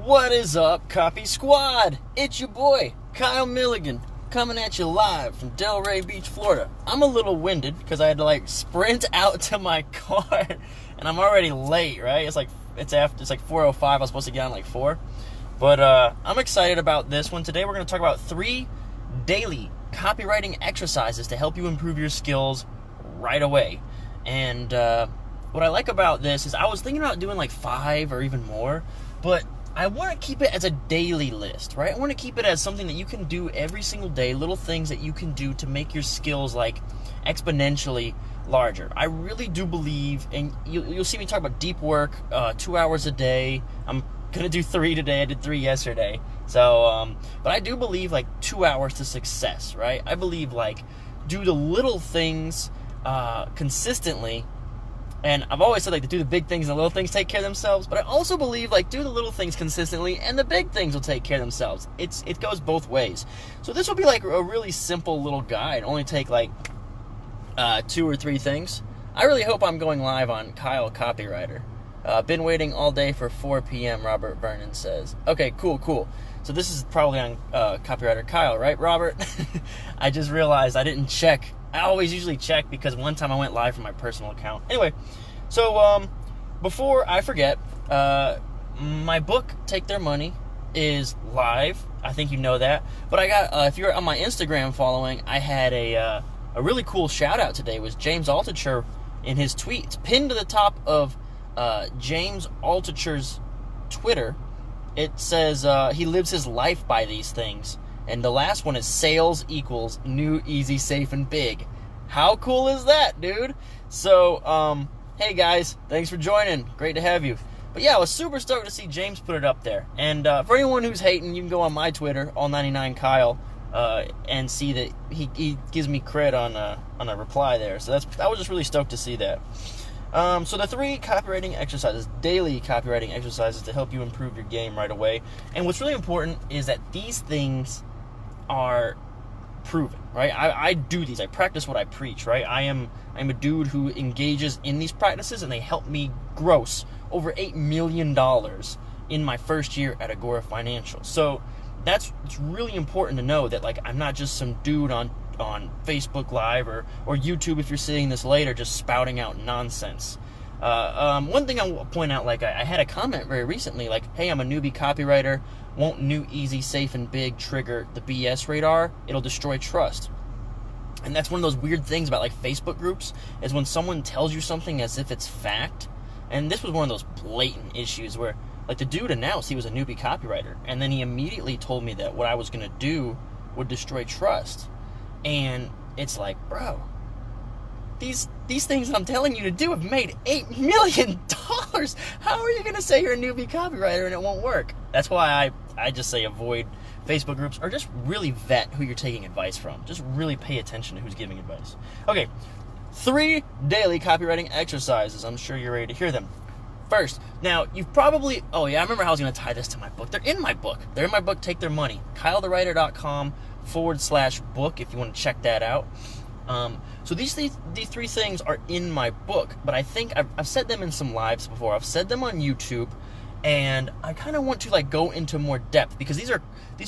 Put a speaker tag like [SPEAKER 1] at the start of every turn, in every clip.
[SPEAKER 1] What is up, Copy Squad? It's your boy, Kyle Milligan, coming at you live from Delray Beach, Florida. I'm a little winded because I had to sprint out to my car, and I'm already late, right? It's like 4:05. I was supposed to get on 4. But I'm excited about this one. Today we're going to talk about 3 daily copywriting exercises to help you improve your skills right away. And what I like about this is I was thinking about doing 5 or even more, but I want to keep it as a daily list, right? I want to keep it as something that you can do every single day, little things that you can do to make your skills exponentially larger. I really do believe, and you'll see me talk about deep work, 2 hours a day. I'm going to do 3 today. I did 3 yesterday. So, but I do believe 2 hours to success, right? I believe do the little things consistently. And I've always said to do the big things and the little things take care of themselves. But I also believe do the little things consistently and the big things will take care of themselves. It goes both ways. So this will be a really simple little guide. Only take 2 or 3 things. I really hope I'm going live on Kyle Copywriter. Been waiting all day for 4 p.m. Robert Vernon says. Okay, cool. So this is probably on Copywriter Kyle, right, Robert? I just realized I didn't check. I always usually check because one time I went live from my personal account. Anyway, so before I forget, my book, Take Their Money, is live. I think you know that. But I got, if you're on my Instagram following, I had a really cool shout out today. It was James Altucher in his tweet. It's pinned to the top of James Altucher's Twitter. It says he lives his life by these things. And the last one is sales equals new, easy, safe, and big. How cool is that, dude? So, hey guys, thanks for joining. Great to have you. But yeah, I was super stoked to see James put it up there. And for anyone who's hating, you can go on my Twitter, all99Kyle, and see that he gives me cred on a reply there. So I was just really stoked to see that. So the 3 copywriting exercises, daily copywriting exercises to help you improve your game right away. And what's really important is that these things are proven, right? I do these. I practice what I preach, right? I'm a dude who engages in these practices, and they help me gross over $8 million in my first year at Agora Financial. So it's really important to know that I'm not just some dude on Facebook Live or YouTube, if you're seeing this later, just spouting out nonsense. One thing I will point out, I had a comment very recently, hey, I'm a newbie copywriter. Won't new, easy, safe, and big trigger the BS radar? It'll destroy trust. And that's one of those weird things about Facebook groups, is when someone tells you something as if it's fact. And this was one of those blatant issues where the dude announced he was a newbie copywriter, and then he immediately told me that what I was going to do would destroy trust. And it's bro, these things that I'm telling you to do have made $8 million. How are you going to say you're a newbie copywriter and it won't work? That's why I just say avoid Facebook groups, or just really vet who you're taking advice from. Just really pay attention to who's giving advice. Okay, 3 daily copywriting exercises. I'm sure you're ready to hear them. First, now you've probably, I remember how I was going to tie this to my book. They're in my book, Take Their Money, kylethewriter.com/book if you want to check that out. So these 3 things are in my book, but I think I've said them in some lives before. I've said them on YouTube, and I kind of want to go into more depth, because these are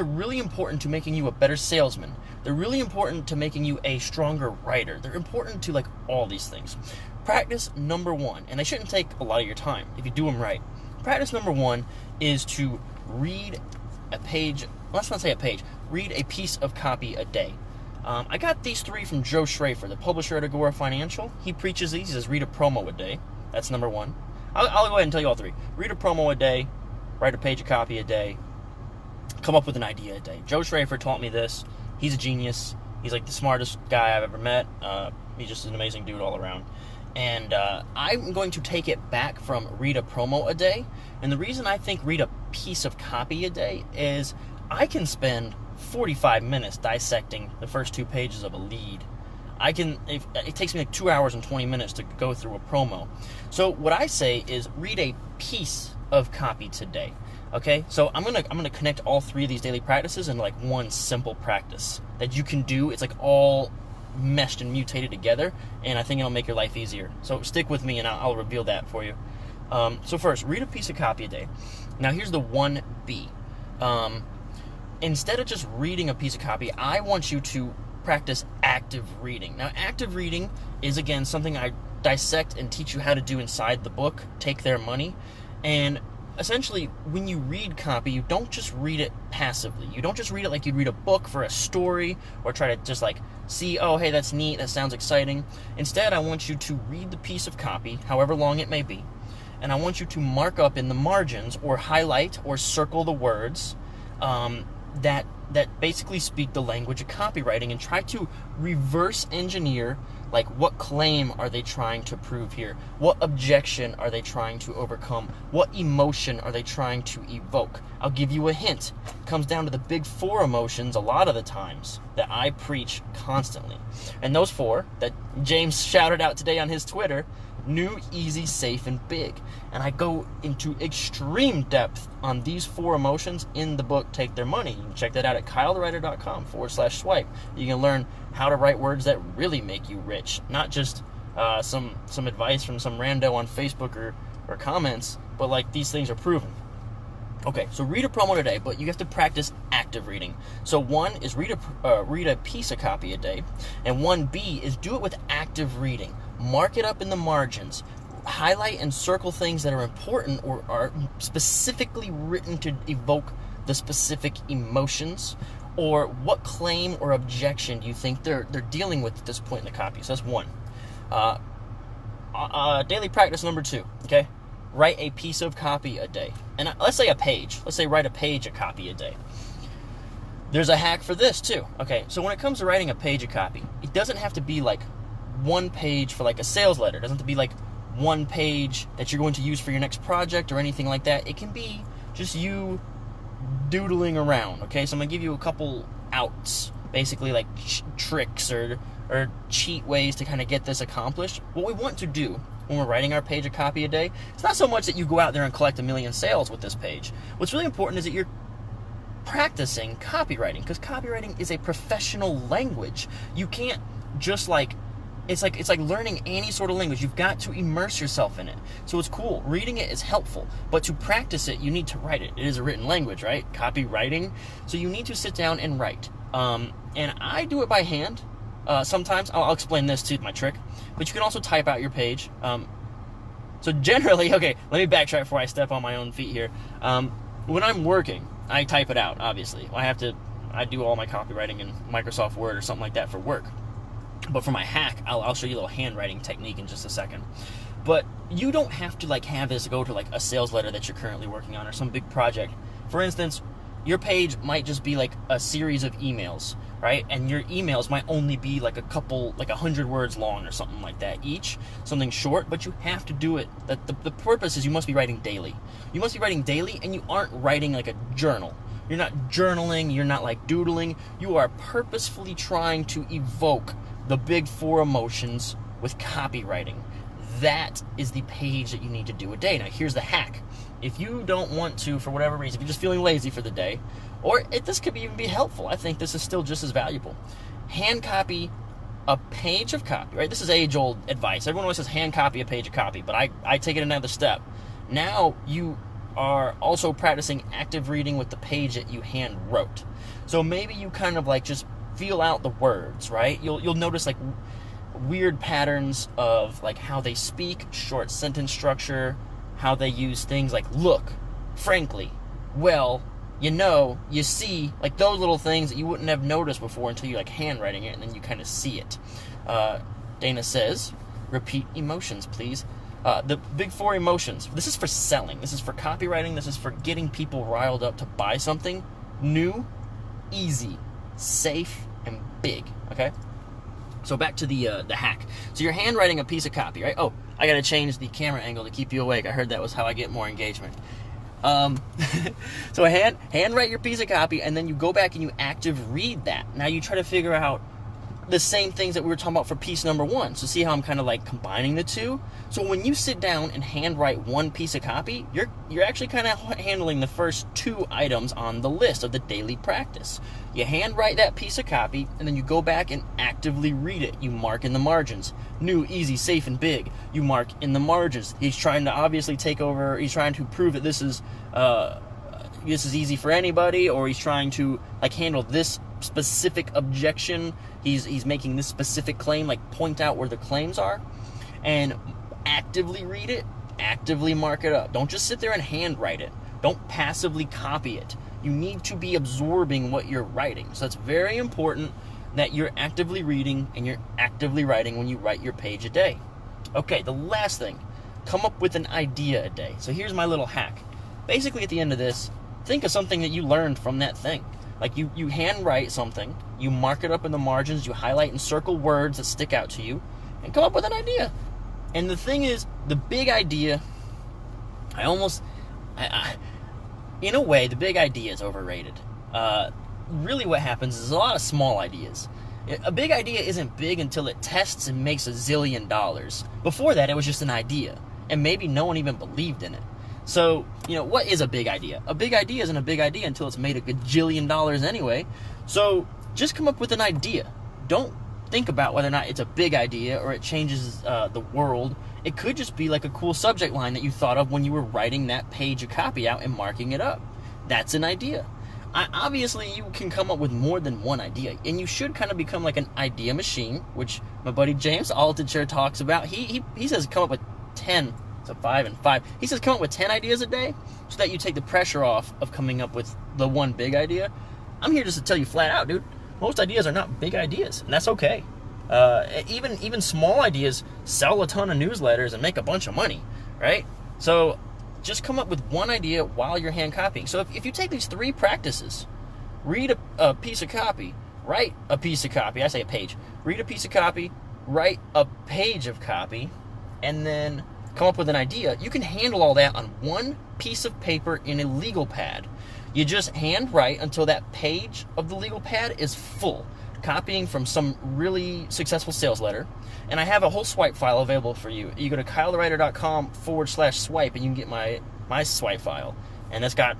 [SPEAKER 1] really important to making you a better salesman. They're really important to making you a stronger writer. They're important to all these things. Practice number 1, and they shouldn't take a lot of your time if you do them right. Practice number 1 is to read a page. Let's not say a page. Read a piece of copy a day. I got these 3 from Joe Schrafer, the publisher at Agora Financial. He preaches these. He says, read a promo a day. That's number 1. I'll go ahead and tell you all 3. Read a promo a day, write a page of copy a day, come up with an idea a day. Joe Schrafer taught me this. He's a genius. He's the smartest guy I've ever met. He's just an amazing dude all around. And I'm going to take it back from read a promo a day. And the reason I think read a piece of copy a day is I can spend 45 minutes dissecting the first 2 pages of a lead. It takes me 2 hours and 20 minutes to go through a promo. So what I say is read a piece of copy today. Okay, so I'm gonna connect all 3 of these daily practices into one simple practice that you can do. It's all meshed and mutated together, and I think it'll make your life easier. So stick with me, and I'll reveal that for you. So first, read a piece of copy a day. Now here's the 1B. Instead of just reading a piece of copy, I want you to practice active reading. Now, active reading is, again, something I dissect and teach you how to do inside the book, Take Their Money. And essentially, when you read copy, you don't just read it passively. You don't just read it like you'd read a book for a story or try to just like see, oh, hey, that's neat, that sounds exciting. Instead, I want you to read the piece of copy, however long it may be, and I want you to mark up in the margins or highlight or circle the words that basically speak the language of copywriting, and try to reverse engineer, like, what claim are they trying to prove here? What objection are they trying to overcome? What emotion are they trying to evoke? I'll give you a hint. It comes down to the big 4 emotions a lot of the times that I preach constantly. And those 4 that James shouted out today on his Twitter: new, easy, safe, and big. And I go into extreme depth on these 4 emotions in the book, Take Their Money. You can check that out at kylethewriter.com/swipe. You can learn how to write words that really make you rich, not just some advice from some rando on Facebook or comments, but like these things are proven. Okay, so read a promo today, but you have to practice active reading. So 1 is read a piece of copy a day, and 1B is do it with active reading. Mark it up in the margins. Highlight and circle things that are important or are specifically written to evoke the specific emotions, or what claim or objection do you think they're dealing with at this point in the copy. So that's 1. Daily practice number 2, okay? Write a piece of copy a day. And let's say a page. Let's say write a page of copy a day. There's a hack for this too. Okay, so when it comes to writing a page of copy, it doesn't have to be like 1 page for like a sales letter. It doesn't have to be like 1 page that you're going to use for your next project or anything like that. It can be just you doodling around, okay? So I'm going to give you a couple outs, basically like tricks or cheat ways to kind of get this accomplished. What we want to do when we're writing our page of copy a day, it's not so much that you go out there and collect 1 million sales with this page. What's really important is that you're practicing copywriting, because copywriting is a professional language. You can't just it's like learning any sort of language. You've got to immerse yourself in it. So it's cool. Reading it is helpful, but to practice it, you need to write it. It is a written language, right? Copywriting. So you need to sit down and write. And I do it by hand. Sometimes I'll explain this too, my trick, but you can also type out your page. So generally, okay, let me backtrack before I step on my own feet here. When I'm working, I type it out, obviously. I do all my copywriting in Microsoft Word or something like that for work. But for my hack, I'll show you a little handwriting technique in just a second. But you don't have to have this go to like a sales letter that you're currently working on or some big project. For instance, your page might just be like a series of emails, right? And your emails might only be like 100 words long or something like that each, something short, but you have to do it. The purpose is you must be writing daily. You must be writing daily, and you aren't writing like a journal. You're not journaling, you're not like doodling. You are purposefully trying to evoke the big 4 emotions with copywriting. That is the page that you need to do a day. Now, here's the hack. If you don't want to, for whatever reason, if you're just feeling lazy for the day, or this could even be helpful, I think this is still just as valuable. Hand copy a page of copy, right? This is age-old advice. Everyone always says hand copy a page of copy, but I take it another step. Now you are also practicing active reading with the page that you hand wrote. So maybe you kind of just feel out the words, right? You'll notice weird patterns of how they speak, short sentence structure, how they use things like look, frankly, well, you see, those little things that you wouldn't have noticed before until you handwriting it, and then you kind of see it. Dana says, repeat emotions, please. The big 4 emotions. This is for selling. This is for copywriting. This is for getting people riled up to buy something new, easy, safe, and big, okay? So back to the hack. So you're handwriting a piece of copy, right? Oh, I got to change the camera angle to keep you awake. I heard that was how I get more engagement. So handwrite your piece of copy, and then you go back and you active read that. Now you try to figure out, the same things that we were talking about for piece number 1. So see how I'm kind of like combining the two? So when you sit down and handwrite one piece of copy, you're actually kind of handling the first 2 items on the list of the daily practice. You handwrite that piece of copy, and then you go back and actively read it. You mark in the margins. New, easy, safe, and big. You mark in the margins. He's trying to obviously take over, he's trying to prove that this is easy for anybody, or he's trying to like handle this specific objection. He's making this specific claim, like point out where the claims are, and actively read it, actively mark it up. Don't just sit there and handwrite it. Don't passively copy it. You need to be absorbing what you're writing. So it's very important that you're actively reading and you're actively writing when you write your page a day. Okay, the last thing, come up with an idea a day. So here's my little hack. Basically at the end of this, think of something that you learned from that thing. Like you handwrite something, you mark it up in the margins, you highlight and circle words that stick out to you, and come up with an idea. And the thing is, the big idea, in a way, the big idea is overrated. Really what happens is a lot of small ideas. A big idea isn't big until it tests and makes $1 zillion. Before that, it was just an idea, and maybe no one even believed in it. So, what is a big idea? A big idea isn't a big idea until it's made $1 gajillion anyway. So, just come up with an idea. Don't think about whether or not it's a big idea or it changes the world. It could just be like a cool subject line that you thought of when you were writing that page of copy out and marking it up. That's an idea. Obviously, you can come up with more than one idea, and you should kind of become like an idea machine, which my buddy James Altucher talks about. He says come up with 10. So 5 and 5. He says come up with 10 ideas a day so that you take the pressure off of coming up with the one big idea. I'm here just to tell you flat out, dude, most ideas are not big ideas, and that's okay. Even small ideas sell a ton of newsletters and make a bunch of money, right? So just come up with one idea while you're hand copying. So if you take these 3 practices, read a piece of copy, write a piece of copy, I say a page, read a piece of copy, write a page of copy, and then come up with an idea, you can handle all that on one piece of paper in a legal pad. You just hand write until that page of the legal pad is full, copying from some really successful sales letter. And I have a whole swipe file available for you. You go to kylethewriter.com/swipe and you can get my swipe file. And it's got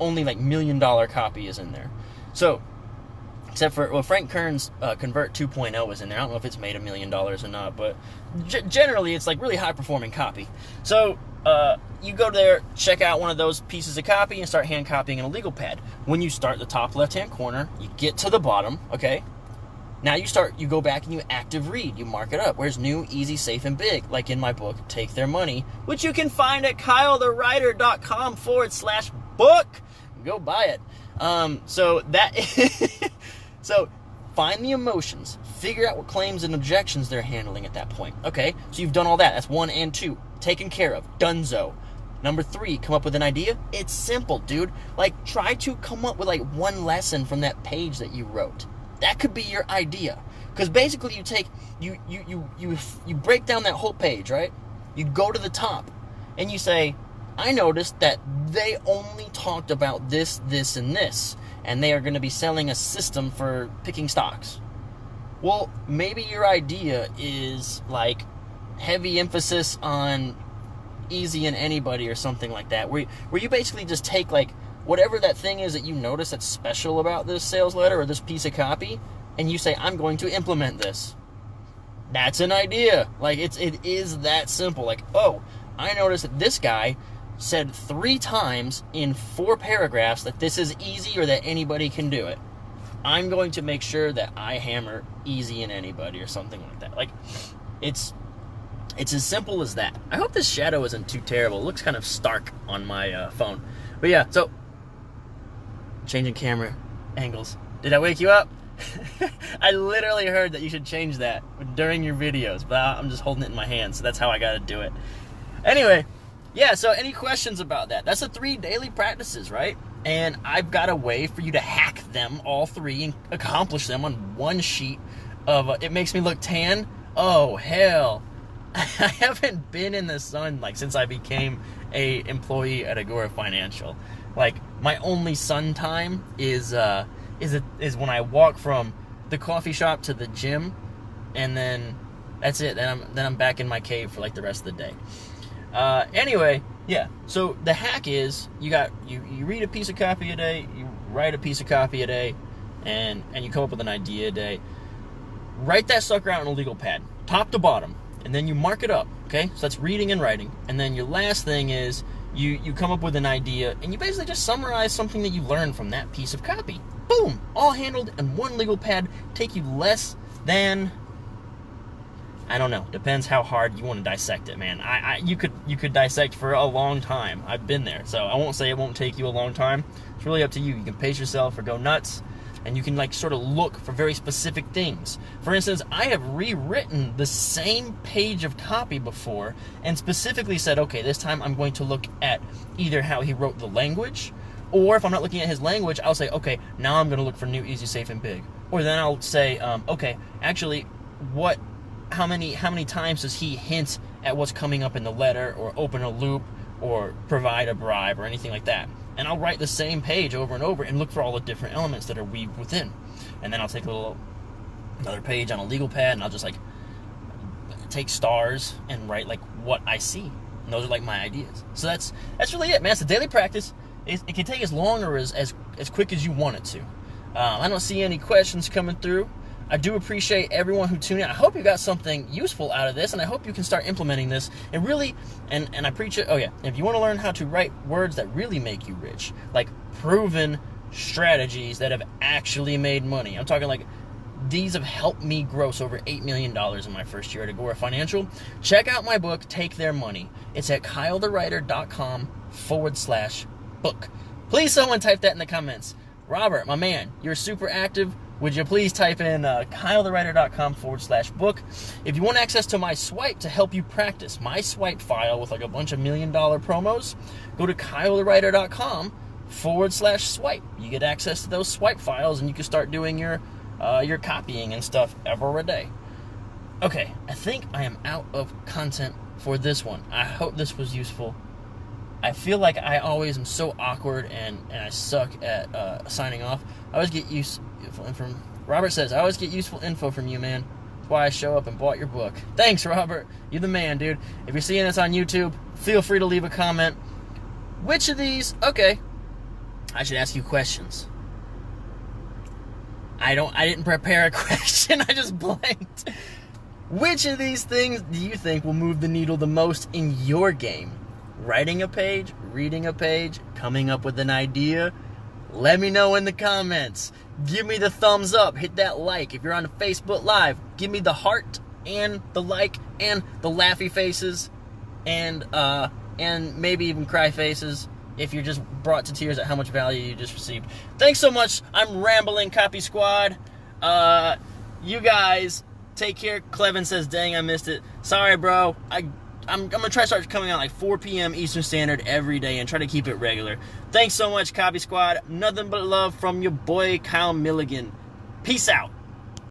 [SPEAKER 1] only like $1 million copies in there. So, except for, Frank Kern's Convert 2.0 is in there. I don't know if it's made $1 million or not, but generally it's like really high-performing copy. So you go there, check out one of those pieces of copy, and start hand copying in a legal pad. When you start the top left-hand corner, you get to the bottom, okay? Now you go back and you active read. You mark it up. Where's new, easy, safe, and big? Like in my book, Take Their Money, which you can find at kylethewriter.com/book. Go buy it. So find the emotions, figure out what claims and objections they're handling at that point. Okay, so you've done all that. That's 1 and 2. Taken care of. Donezo. Number 3, come up with an idea. It's simple, dude. Like, try to come up with like one lesson from that page that you wrote. That could be your idea. Because basically you take, you break down that whole page, right? You go to the top and you say, I noticed that they only talked about this, this, and this. And they are going to be selling a system for picking stocks. Well, maybe your idea is like heavy emphasis on easy and anybody or something like that, where you basically just take like whatever that thing is that you notice that's special about this sales letter or this piece of copy, and you say, I'm going to implement this. That's an idea. Like it is that simple. Like, oh, I noticed that this guy said 3 times in 4 paragraphs that this is easy or that anybody can do it. I'm going to make sure that I hammer easy and anybody or something like that. Like, it's as simple as that. I hope this shadow isn't too terrible. It looks kind of stark on my phone. But yeah, so changing camera angles. Did I wake you up? I literally heard that you should change that during your videos, but I'm just holding it in my hand, so that's how I gotta do it. Anyway, yeah, so any questions about that? That's the 3 daily practices, right? And I've got a way for you to hack them, all 3, and accomplish them on one sheet of, it makes me look tan? Oh, hell. I haven't been in the sun, like, since I became a employee at Agora Financial. Like, my only sun time is when I walk from the coffee shop to the gym, and then that's it. Then I'm back in my cave for like the rest of the day. Anyway, yeah. So the hack is you read a piece of copy a day, you write a piece of copy a day, and you come up with an idea a day. Write that sucker out on a legal pad, top to bottom, and then you mark it up. Okay, so that's reading and writing. And then your last thing is you come up with an idea, and you basically just summarize something that you learned from that piece of copy. Boom! All handled in one legal pad. Take you less than, I don't know. Depends how hard you want to dissect it, man. You could dissect for a long time. I've been there, so I won't say it won't take you a long time. It's really up to you. You can pace yourself or go nuts, and you can like sort of look for very specific things. For instance, I have rewritten the same page of copy before and specifically said, okay, this time I'm going to look at either how he wrote the language, or if I'm not looking at his language, I'll say, okay, now I'm going to look for new, easy, safe, and big. Or then I'll say, okay, actually, how many times does he hint at what's coming up in the letter, or open a loop, or provide a bribe, or anything like that? And I'll write the same page over and over and look for all the different elements that are weaved within. And then I'll take another page on a legal pad, and I'll just like take stars and write like what I see. And those are like my ideas. So that's really it, man. It's a daily practice. It can take as long or as quick as you want it to. I don't see any questions coming through. I do appreciate everyone who tuned in. I hope you got something useful out of this, and I hope you can start implementing this. And really, and I preach it. Oh yeah, if you want to learn how to write words that really make you rich, like proven strategies that have actually made money. I'm talking like these have helped me gross over $8 million in my first year at Agora Financial. Check out my book, Take Their Money. It's at kylethewriter.com/book. Please someone type that in the comments. Robert, my man, you're super active. Would you please type in kylethewriter.com/book. If you want access to my swipe to help you practice, my swipe file with like a bunch of $1 million promos, go to kylethewriter.com/swipe. You get access to those swipe files, and you can start doing your copying and stuff every day. Okay, I think I am out of content for this one. I hope this was useful. I feel like I always am so awkward and I suck at signing off. I always get useful info. Robert says, I always get useful info from you, man. That's why I show up and bought your book. Thanks, Robert. You're the man, dude. If you're seeing this on YouTube, feel free to leave a comment. Which of these... Okay. I should ask you questions. I didn't prepare a question. I just blanked. Which of these things do you think will move the needle the most in your game? Writing a page, reading a page, coming up with an idea? Let me know in the comments. Give me the thumbs up. Hit that like. If you're on Facebook Live, give me the heart and the like and the laughy faces and maybe even cry faces if you're just brought to tears at how much value you just received. Thanks so much. I'm rambling, Copy Squad. You guys, take care. Clevin says, dang, I missed it. Sorry, bro. I'm going to try to start coming out like 4 p.m. Eastern Standard every day and try to keep it regular. Thanks so much, Copy Squad. Nothing but love from your boy, Kyle Milligan. Peace out.